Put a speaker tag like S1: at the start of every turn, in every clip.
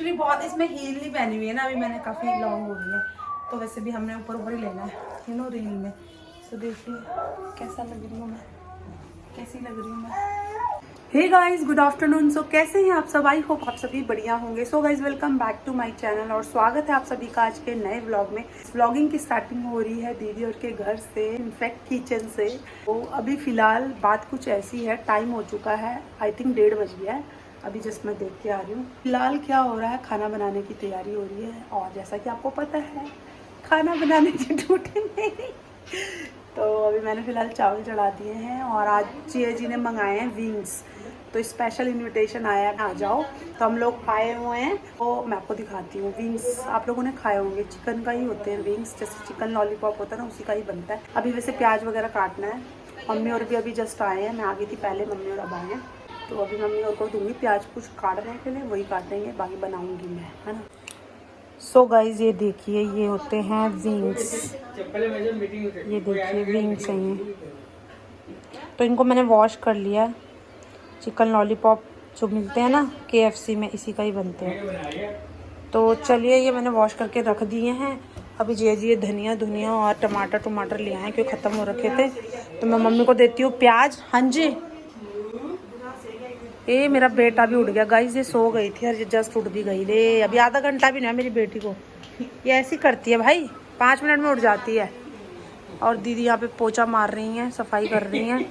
S1: Actually बहुत इसमें heal नहीं पहनी हुई है ना, अभी मैंने काफ़ी लॉन्ग हो रही है, तो वैसे भी हमने ऊपर ऊपर ही लेना है रील में। तो देखिए कैसा लग रही हूँ मैं, कैसी लग रही हूँ मैं। Hey guys, good afternoon. So कैसे हैं आप सब? आई होप आप सभी बढ़िया होंगे। So guys, welcome back to my channel और स्वागत है आप सभी का आज के नए व्लॉग में। व्लॉगिंग की स्टार्टिंग हो रही है दीदी और के घर से, इनफैक्ट किचन से। तो अभी फिलहाल बात कुछ ऐसी है, टाइम हो चुका है आई थिंक 1:30 बज गया है। अभी जस्ट मैं देख के आ रही हूँ। फिलहाल क्या हो रहा है, खाना बनाने की तैयारी हो रही है और जैसा कि आपको पता है खाना बनाने की ड्यूटी नहीं। तो अभी मैंने फ़िलहाल चावल चढ़ा दिए हैं और आज जिया जी ने मंगाए हैं विंग्स, तो स्पेशल इनविटेशन आया है आ जाओ। तो हम लोग आए हुए हैं, तो मैं आपको दिखाती हूँ। विंग्स आप लोगों ने खाए होंगे, चिकन का ही होते हैं विंग्स, जैसे चिकन लॉलीपॉप होता है ना, उसी का ही बनता है। अभी वैसे प्याज वगैरह काटना है। मम्मी और भी अभी जस्ट आए हैं, मैं आ गई थी पहले, मम्मी और अब आए हैं। तो अभी मम्मी और को दूँगी प्याज कुछ काटने के लिए, वही काटेंगे, बाकी बनाऊँगी मैं, है ना। सो गाइज ये देखिए, ये होते हैं विंग्स, ये देखिए विंग्स हैं ये। तो इनको मैंने वॉश कर लिया। चिकन लॉलीपॉप जो मिलते हैं ना KFC में, इसी का ही बनते हैं। तो चलिए, ये मैंने वॉश करके रख दिए हैं। अभी जी धनिया और टमाटर ले आए हैं क्योंकि ख़त्म हो रखे थे। तो मैं मम्मी को देती हूँ प्याज। हाँ जी, ये मेरा बेटा भी उठ गया गाइस, ये सो गई थी और ये जस्ट उठ भी गई ले। अभी आधा घंटा भी नहीं है मेरी बेटी को, ये ऐसी करती है भाई, 5 मिनट में उठ जाती है। और दीदी यहाँ पे पोछा मार रही हैं, सफाई कर रही हैं।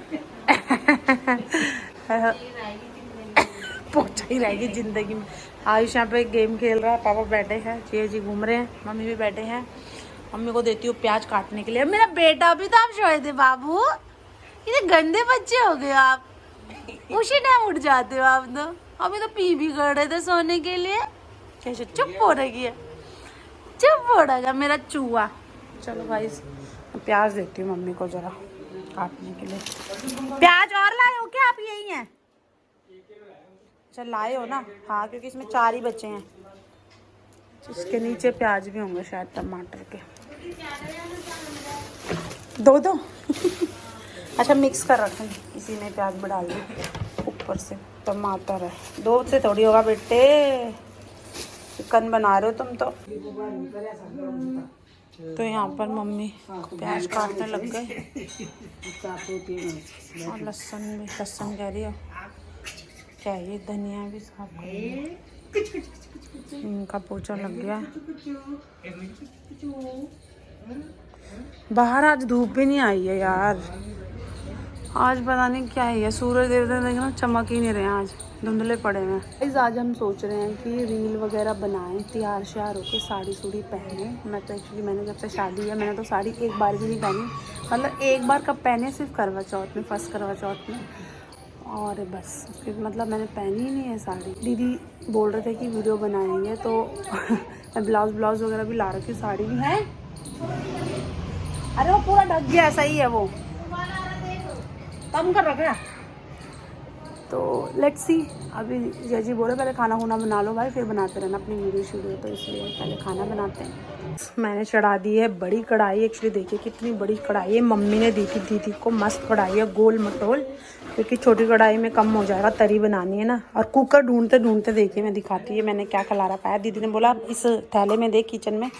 S1: पोछा ही रहेगी जिंदगी में। आयुष यहाँ पे गेम खेल रहा है, पापा बैठे हैं, जिया जी घूम रहे हैं, मम्मी भी बैठे हैं। मम्मी को देती हूँ प्याज काटने के लिए। मेरा बेटा भी तो आप सोए थे बाबू, इतने गंदे बच्चे हो गए आप, उसी टाइम उठ जाते हो आप तो। अभी तो पी भी कर रहे थे सोने के लिए। कैसे चुप हो रही है, चुप हो रहा मेरा चूहा। चलो गाइस, प्याज देती हूँ मम्मी को जरा काटने के लिए। प्याज और लाए हो क्या आप? यही हैं? चल लाए हो ना? हाँ, क्योंकि इसमें 4 ही बचे हैं। इसके नीचे प्याज भी होंगे शायद, टमाटर के 2 अच्छा मिक्स कर रखें, इसी में प्याज भी डाल दी ऊपर से। टमाटर है, 2 से थोड़ी होगा बेटे, चिकन बना रहे हो तुम तो। तो यहाँ पर मम्मी प्याज काटने लग गए और लहसुन कह रही है क्या, ये धनिया भी साफ कर, इनका पोछा लग गया। बाहर आज धूप भी नहीं आई है यार, आज पता नहीं क्या है, सूरज देवता देखना चमक ही नहीं रहे, आज धुंधले पड़े हैं। आज हम सोच रहे हैं कि रील वगैरह बनाएं, तैयार श्यार होकर साड़ी सूड़ी पहने। मैं तो एक्चुअली मैंने जब से शादी है मैंने तो साड़ी एक बार भी नहीं पहनी, मतलब एक बार कब पहने, सिर्फ करवा चौथ में, फर्स्ट करवा चौथ में, और बस उसके मतलब मैंने पहनी ही नहीं है साड़ी। दीदी बोल रहे थे कि वीडियो बनाएंगे, तो मैं ब्लाउज वगैरह भी ला रखी, साड़ी भी है। अरे वो पूरा ढक गया, सही है, वो कम कर रखा। तो लेट्स सी, अभी जैजी बोले पहले खाना खुना बना लो भाई, फिर बनाते रहना अपनी वीडियो, तो इसलिए पहले खाना बनाते हैं। मैंने चढ़ा दी है बड़ी कढ़ाई। एक्चुअली देखिए कितनी बड़ी कढ़ाई है, मम्मी ने दी थी दीदी को, मस्त कढ़ाई है, गोल मटोल, क्योंकि छोटी कढ़ाई में कम हो जाएगा, तरी बनानी है ना। और कुकर ढूंढते देखिए मैं दिखाती है मैंने क्या खलारा पाया। दीदी ने बोला इस थैले में देख किचन में।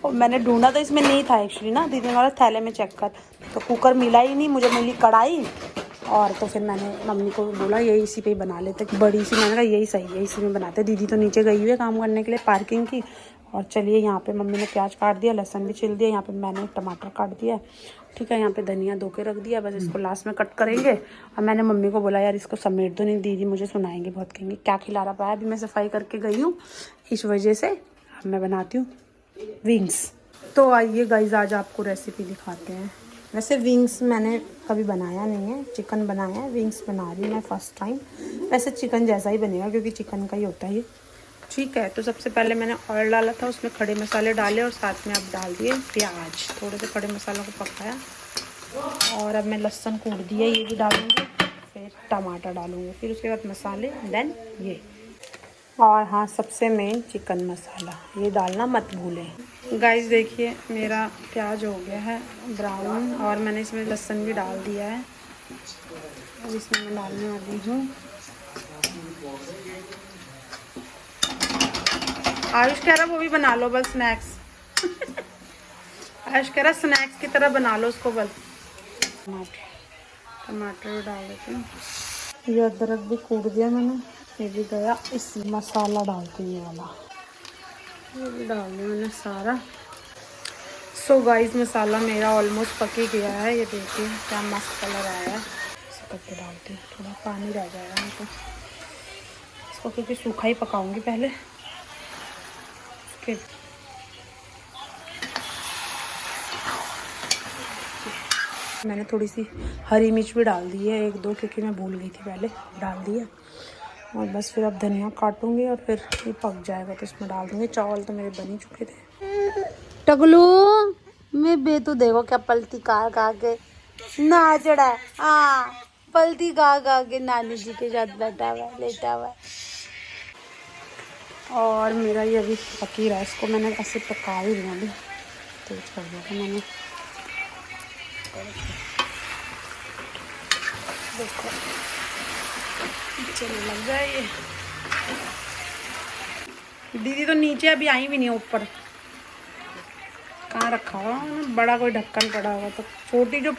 S1: और मैंने ढूंढा तो इसमें नहीं था एक्चुअली ना, दीदी ने बोला थैले में चेक कर, तो कुकर मिला ही नहीं, मुझे मिली कढ़ाई। और तो फिर मैंने मम्मी को बोला यही इसी पे ही बना लेते, बड़ी सी, मैंने कहा यही सही है, इसी में बनाते। दीदी तो नीचे गई हुई है काम करने के लिए पार्किंग की। और चलिए, यहाँ पे मम्मी ने प्याज काट दिया, लहसुन भी छिल दिया, यहाँ पे मैंने टमाटर काट दिया, ठीक है। यहाँ पे धनिया धो के रख दिया, बस इसको लास्ट में कट करेंगे। और मैंने मम्मी को बोला यार इसको समेट दो, नहीं दीदी मुझे सुनाएंगे बहुत, कहेंगे क्या खिला रहा पाया। अभी मैं सफाई करके गई हूँ, इस वजह से अब मैं बनाती हूँ विंग्स। तो आइए गाइज, आज आपको रेसिपी दिखाते हैं। वैसे विंग्स मैंने कभी बनाया नहीं है, चिकन बनाया है, विंग्स बना रही हूँ मैं फर्स्ट टाइम। वैसे चिकन जैसा ही बनेगा क्योंकि चिकन का ही होता है ये, ठीक है। तो सबसे पहले मैंने ऑयल डाला था, उसमें खड़े मसाले डाले और साथ में अब डाल दिए प्याज, थोड़े से खड़े मसालों को पकाया। और अब मैं लहसुन कूट दिया, ये भी डालूँगी, फिर टमाटर डालूँगी, फिर उसके बाद मसाले, देन ये। और हाँ, सबसे मेन चिकन मसाला, ये डालना मत भूलें। गाइस देखिए मेरा प्याज हो गया है ब्राउन, और मैंने इसमें लहसुन भी डाल दिया है। अब इसमें मैं डालने वाली हूँ आयुष कह रहा वो भी बना लो बस स्नैक्स। आयुष कह रहा स्नैक्स की तरह बना लो उसको बस। टमाटर डाल देती हूँ। ये अदरक भी कूट दिया मैंने, ये भी गया। इस मसाला डालती हूँ, ये वाला ये भी डाल दिया मैंने सारा। सो गाइस मसाला मेरा ऑलमोस्ट पक ही गया है। ये देखिए क्या मस्त कलर आया है। इसे करके डालती हूँ, थोड़ा पानी रह जाएगा नहीं तो इसको, क्योंकि सूखा ही पकाऊंगी पहले। उसके मैंने थोड़ी सी हरी मिर्च भी डाल दी है, 1-2, क्योंकि मैं भूल गई थी पहले, डाल दिया। और बस फिर अब धनिया काटूंगी और फिर ये पक जाएगा तो इसमें डाल दूँगी। चावल तो मेरे बन ही चुके थे। टगलू मैं बेतु देखो क्या पलती गा के नाचड़ा। हाँ पलती गा के नानी जी के साथ बैठा हुआ लेटा हुआ। और मेरा ये अभी पक ही रहा है, इसको मैंने ऐसे पका ही दिया, अभी तेज कर दिया था मैंने। देखो चलने लग जाए ये। दीदी तो नीचे अभी आई भी नहीं, ऊपर कहाँ रखा हुआ है, बड़ा कोई ढक्कन पड़ा हुआ। तो छोटी जो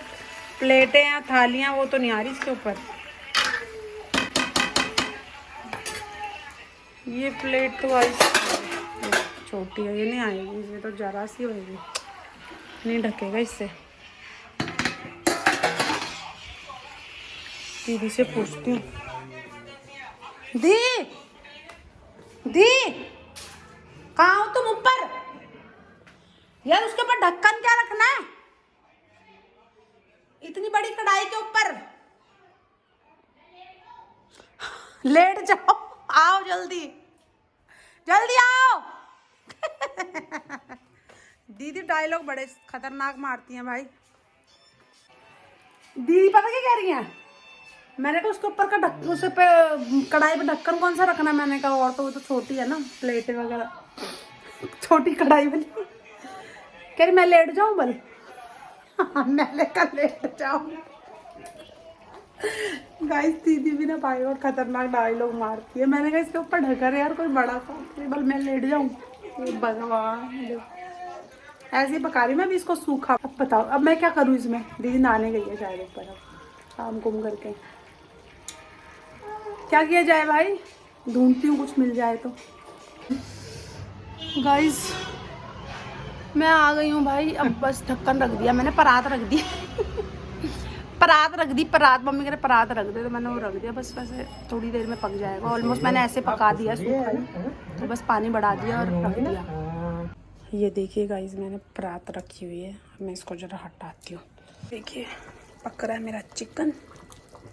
S1: प्लेटें हैं थालियाँ वो तो नहीं आ रही इसके ऊपर। ये प्लेट तो आई छोटी है, ये नहीं आएगी, ये तो जरा सी होगी, नहीं ढकेगा इससे। दीदी से पूछती हूँ, दी दी कहाँ हो तुम ऊपर? यार उसके ऊपर ढक्कन क्या रखना है, इतनी बड़ी कढ़ाई के ऊपर। लेट जाओ, आओ जल्दी जल्दी आओ। दीदी डायलॉग बड़े खतरनाक मारती हैं भाई। दीदी पता क्या कह रही हैं, मैंने कहा उसके ऊपर का ढक्कन, उस पे कढ़ाई पे ढक्कन कौन सा रखना है। मैंने कहा और तो वो तो छोटी है ना प्लेटें वगैरह, छोटी कढ़ाई वाली। कह रही मैं लेट जाऊं बल। मैंने कहा लेट जाऊं। गाइस दीदी भी ना भाई और खतरनाक डायलॉग मारती है। मैंने कहा इसके ऊपर ढका रहे यार कोई बड़ा सा, बल मैं लेट जाऊं। भगवान ऐसे ही पका रही मैं भी इसको सूखा। अब बताओ अब मैं क्या करूं इसमें। दीदी नहाने गई है शायद ऊपर, अब काम कुम करके क्या किया जाए भाई, ढूंढती हूँ कुछ मिल जाए तो। गाइस मैं आ गई हूँ भाई, अब बस ढक्कन रख दिया मैंने, परात रख दी। परात मम्मी कह रहे परात रख दे, तो मैंने वो रख दिया। बस वैसे थोड़ी देर में पक जाएगा। ऑलमोस्ट मैंने ऐसे पका दिया सूखा ही, तो बस पानी बढ़ा दिया और रख दिया। ये देखिए गाइस मैंने परात रखी हुई है, मैं इसको ज़रा हटाती हूँ। देखिए पक रहा है मेरा चिकन,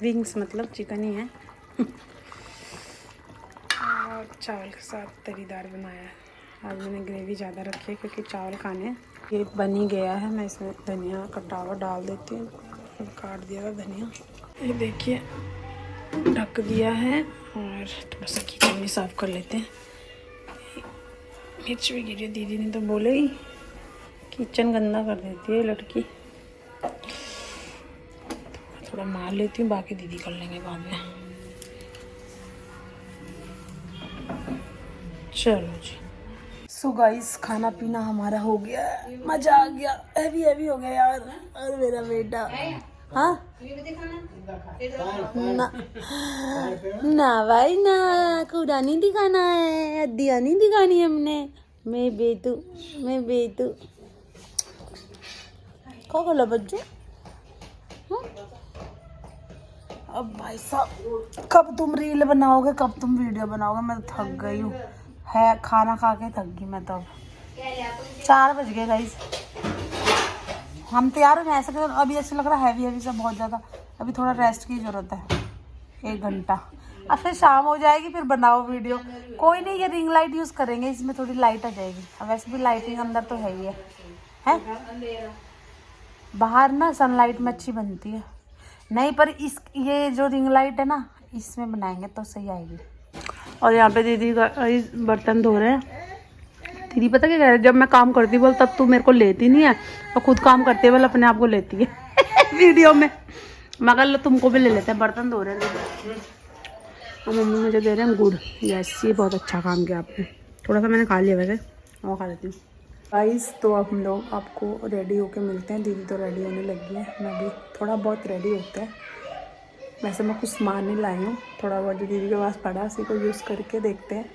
S1: विंग्स मतलब चिकन ही है। और चावल के साथ तरीदार बनाया है। आज मैंने ग्रेवी ज़्यादा रखी है क्योंकि चावल खाने हैं। ये बन ही गया है, मैं इसमें धनिया कटा हुआ डाल देती हूँ, काट दिया हुआ धनिया। ये देखिए ढक दिया है और थोड़ा सा किचन भी साफ़ कर लेते हैं। मिर्च भी गिरी, दीदी ने तो बोले ही किचन गंदा कर देती है लड़की। थोड़ा मार लेती हूँ, बाकी दीदी कर लेंगे बाद में। चलो जी। सो गाइस खाना पीना हमारा हो गया, मजा आ गया, हैवी हो गया यार। और मेरा बेटा हाँ ना भाई ना, कूड़ा नहीं दिखाना है, अद्दिया नहीं दिखानी हमने। मैं बेटू क्या कर लो बच्चों। अब भाई साहब कब तुम रील बनाओगे, कब तुम वीडियो बनाओगे। मैं तो थक गई हूँ, है खाना खा के थक गई मैं तो। 4 बज गए गाइस, हम तैयार हो ऐसे कर। अभी ऐसे लग रहा है हैवी सा बहुत ज़्यादा। अभी थोड़ा रेस्ट की ज़रूरत है, 1 घंटा। अब फिर शाम हो जाएगी, फिर बनाओ वीडियो। कोई नहीं, ये रिंग लाइट यूज़ करेंगे, इसमें थोड़ी लाइट आ जाएगी। अब वैसे भी लाइटिंग अंदर तो है ही है? बाहर ना सनलाइट में अच्छी बनती है। नहीं पर इस ये जो रिंग लाइट है ना, इसमें बनाएंगे तो सही आएगी। और यहाँ पे दीदी बर्तन धो रहे हैं। दीदी पता क्या कह रहे, जब मैं काम करती बोल तब तू मेरे को लेती नहीं है, और खुद काम करते बोल अपने आप को लेती है। वीडियो में मगर लो तुमको भी ले लेते हैं। बर्तन धो रहे हैं दीदी और मम्मी मुझे दे रहे हैं गुड़। यस ये बहुत अच्छा काम किया आपने। थोड़ा सा मैंने खा लिया वैसे, और खा लेती हूँ गाइस। तो अब हम लोग आपको रेडी होके मिलते हैं। दीदी तो रेडी होने लगी है, मैं भी थोड़ा बहुत रेडी होते हैं। वैसे मैं कुछ सामान नहीं लाई हूँ, थोड़ा बहुत जो दीदी के पास पड़ा उसी को यूज़ करके देखते हैं।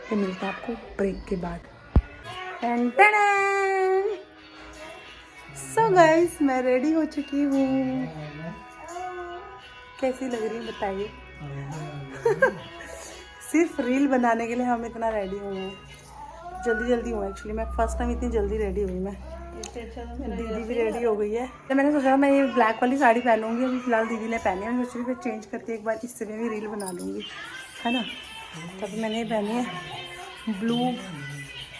S1: फिर मिलते हैं आपको ब्रेक के बाद। सो गाइस मैं रेडी हो चुकी हूँ। कैसी लग रही है बताइए। सिर्फ रील बनाने के लिए हम इतना रेडी हुए हैं। जल्दी जल्दी हुआ एक्चुअली, मैं फर्स्ट टाइम इतनी जल्दी रेडी हुई। मैं दीदी भी रेडी हो गई है। तो मैंने सोचा मैं ये ब्लैक वाली साड़ी पहनूंगी, अभी फिलहाल दीदी ने पहनी है। मैं सोच रही फिर चेंज करके एक बार इससे भी रील बना लूँगी, है ना। तभी मैंने ये पहनी है ब्लू।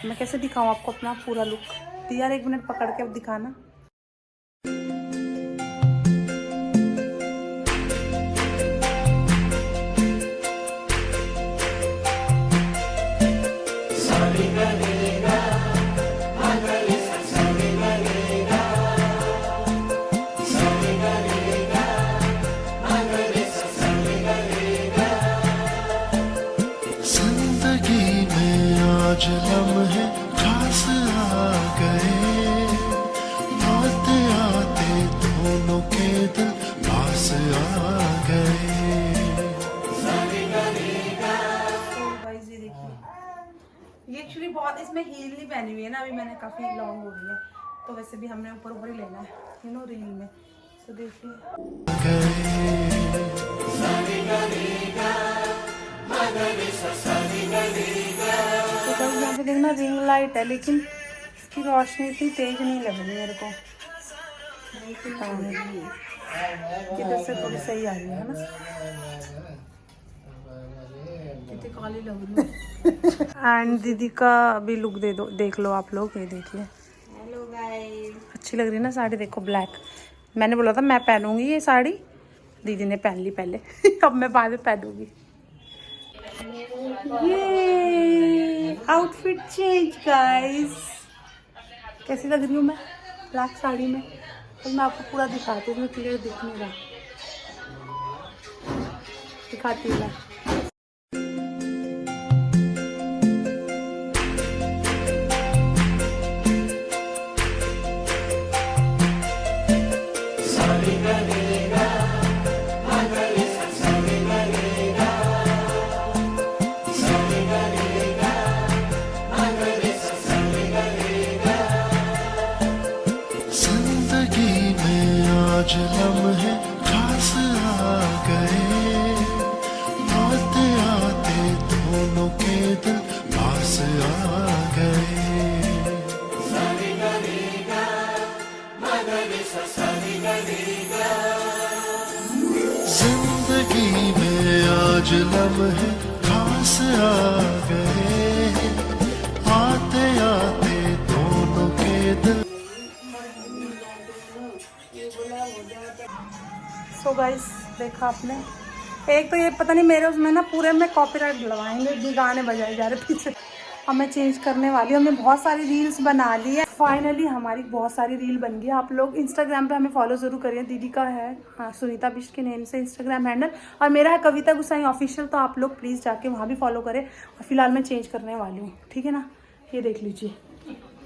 S1: मैं कैसे दिखाऊँ आपको अपना पूरा लुक। तो यार 1 मिनट पकड़ के अब दिखाना।
S2: आज लम्हे खास आ गए, आते आते दोनों के दिल पास आ गए।
S1: ये एक्चुअली बहुत, इसमें हील नहीं पहनी हुई है ना, अभी मैंने काफ़ी लॉन्ग हो गई है, तो वैसे भी हमने ऊपर ऊपर ही लेना है, यू नो, रील में। तो देखिए तो यहाँ पे देखना रिंग लाइट है, लेकिन इसकी रोशनी इतनी तेज नहीं लग रही मेरे को। इधर से थोड़ी सही आ रही है ना, कितनी काली लग रही है। एंड दीदी का भी लुक दे दो, देख लो आप लोग, ये देखिए। हेलो गाइस, अच्छी लग रही है ना साड़ी, देखो ब्लैक। मैंने बोला था मैं पहनूंगी ये साड़ी, दीदी ने पहन ली पहले। अब मैं बाद में पहनूंगी। ये आउटफिट चेंज गाइस, कैसी लग रही हूँ मैं ब्लैक साड़ी में। तो मैं आपको पूरा दिखाती हूँ, क्लियर दिख नहीं रहा, दिखाती हूँ मैं।
S2: आज लम्हे खास आ गए, आते आते दोनों के दिल पास आ गए। जिंदगी में आज लम्हे खास आ गए, आते आते दोनों के दिल।
S1: सो गाइस देखा आपने, एक तो ये पता नहीं मेरे उसमें ना पूरे में कॉपीराइट लगाएंगे, गाने बजाए जा रहे पीछे। अब मैं चेंज करने वाली हूँ। हमने बहुत सारी रील्स बना ली है, फाइनली हमारी बहुत सारी रील बन गई। आप लोग इंस्टाग्राम पे हमें फॉलो जरूर करिए। दीदी का है सुनीता बिष्ट के नेम से इंस्टाग्राम हैंडल, और मेरा है कविता गुसाई ऑफिशियल। तो आप लोग प्लीज़ जाके वहाँ भी फॉलो करें। और फिलहाल मैं चेंज करने वाली हूँ, ठीक है ना। ये देख लीजिए,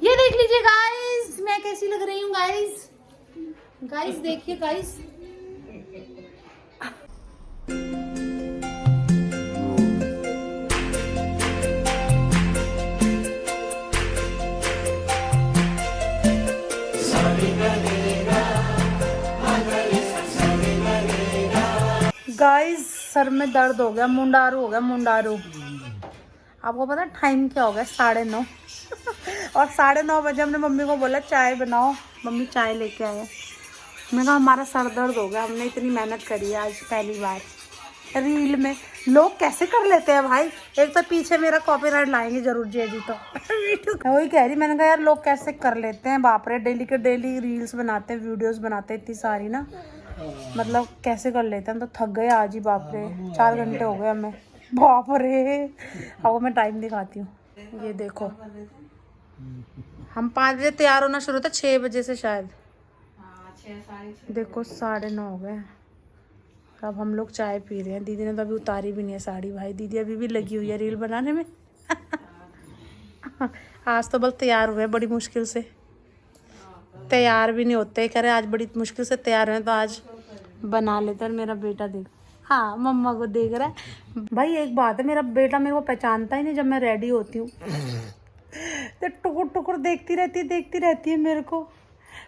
S1: ये देख लीजिए गाइस, मैं कैसी लग रही हूँ गाइस। गाइस देखिए गाइस, गाइस सर में दर्द हो गया, मुंडारू हो गया, मुंडारू। आपको पता टाइम क्या हो गया? 9:30। और 9:30 बजे हमने मम्मी को बोला चाय बनाओ, मम्मी चाय लेके आए। मैं कहा हमारा सर दर्द हो गया, हमने इतनी मेहनत करी है आज पहली बार रील में। लोग कैसे कर लेते हैं भाई, एक तो पीछे मेरा कॉपीराइट लाएंगे जरूर जी जी। तो मैं वही कह रही, मैंने कहा यार लोग कैसे कर लेते हैं, बाप रे। डेली के डेली रील्स बनाते हैं, वीडियोस बनाते हैं इतनी सारी ना, मतलब कैसे कर लेते हैं। हम तो थक गए आज ही, बाप रे। 4 घंटे हो गए हमें, बाप रे। अब मैं टाइम दिखाती हूँ, ये देखो। हम 5 बजे तैयार होना शुरू था, 6 बजे से शायद। देखो 9:30 हो गए। अब हम लोग चाय पी रहे हैं। दीदी ने तो अभी उतारी भी नहीं है साड़ी भाई, दीदी अभी भी लगी हुई है रील बनाने में। आज तो बस तैयार हुए बड़ी मुश्किल से, तैयार भी नहीं होते, कह रहे आज बड़ी मुश्किल से तैयार हुए तो आज बना लेते। और मेरा बेटा देख, हाँ मम्मा को देख रहा है। भाई एक बात है, मेरा बेटा मेरे को पहचानता ही नहीं जब मैं रेडी होती हूँ, तो टुकुर टुकुर देखती रहती है मेरे को,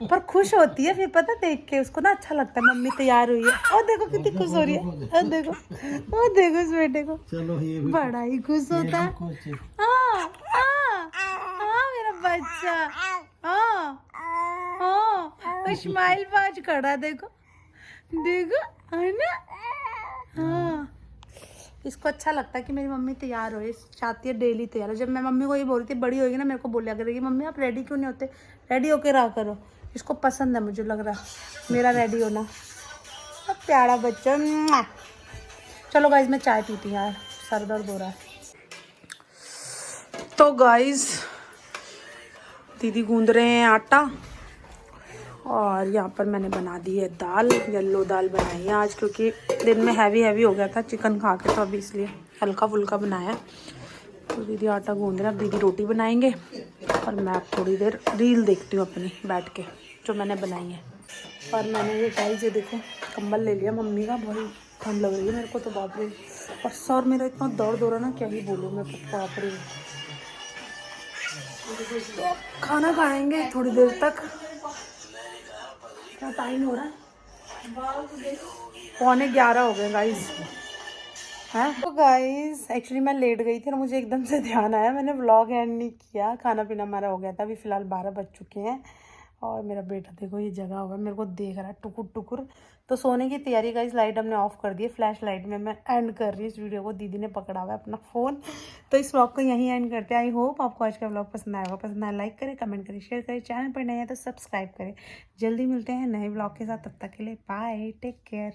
S1: पर खुश होती है फिर, पता देख के उसको ना अच्छा लगता है मम्मी तैयार हुई है। और देखो कितनी खुश हो रही है, और देखो इस बेटे को, चलो ये भी बड़ा ही खुश होता है। हाँ मेरा बच्चा, हाँ स्माइल पाज खड़ा, देखो है ना। हाँ इसको अच्छा लगता है कि मेरी मम्मी तैयार हो, चाहती है डेली तैयार हो। जब मैं मम्मी को ये बोलती बड़ी होगी ना मेरे को बोलिया करेगी मम्मी आप रेडी क्यों नहीं होते, रेडी होके रहा करो। इसको पसंद है, मुझे लग रहा है मेरा रेडी होना। अब प्यारा बच्चा। चलो गाइज मैं चाय पीती हूँ यार, सर दर्द हो रहा है। तो गाइज दीदी गूंद रहे हैं आटा, और यहाँ पर मैंने बना दी है दाल, येलो दाल बनाई है आज, क्योंकि दिन में हैवी हो गया था चिकन खा के, तो अभी इसलिए हल्का फुल्का बनाया। तो दीदी आटा गूंद रहे हैं, अब दीदी रोटी बनाएंगे और मैं अब थोड़ी देर रील देखती हूँ अपनी बैठ के जो मैंने बनाई है। और मैंने ये गाइस ये देखो कंबल ले लिया मम्मी का, बहुत ठंड लग रही है मेरे को तो बाप रे। और सर मेरा इतना दर्द हो रहा है ना, क्या ही बोलूँ मैं, बाप रे। तो खाना खाएंगे थोड़ी देर तक, क्या टाइम हो रहा है, 11:15 हो गए गाइस है। तो गाइस एक्चुअली मैं लेट गई थी और मुझे एकदम से ध्यान आया, मैंने व्लॉग एंड नहीं किया। खाना पीना हमारा हो गया था, अभी फ़िलहाल 12 बज चुके हैं। और मेरा बेटा देखो ये जगह होगा, मेरे को देख रहा है टुकुर टुकुर। तो सोने की तैयारी गाइस, लाइट हमने ऑफ कर दी है, फ्लैश लाइट में मैं एंड कर रही हूँ इस वीडियो को। दीदी ने पकड़ा हुआ है अपना फ़ोन, तो इस व्लॉग को यहीं एंड करते हैं। आई होप आपको आज का व्लॉग पसंद आएगा, पसंद आया लाइक करें, कमेंट करें, शेयर करें, चैनल पर नए हैं तो सब्सक्राइब करें। जल्दी मिलते हैं नए व्लॉग के साथ, तब तक के लिए बाय, टेक केयर।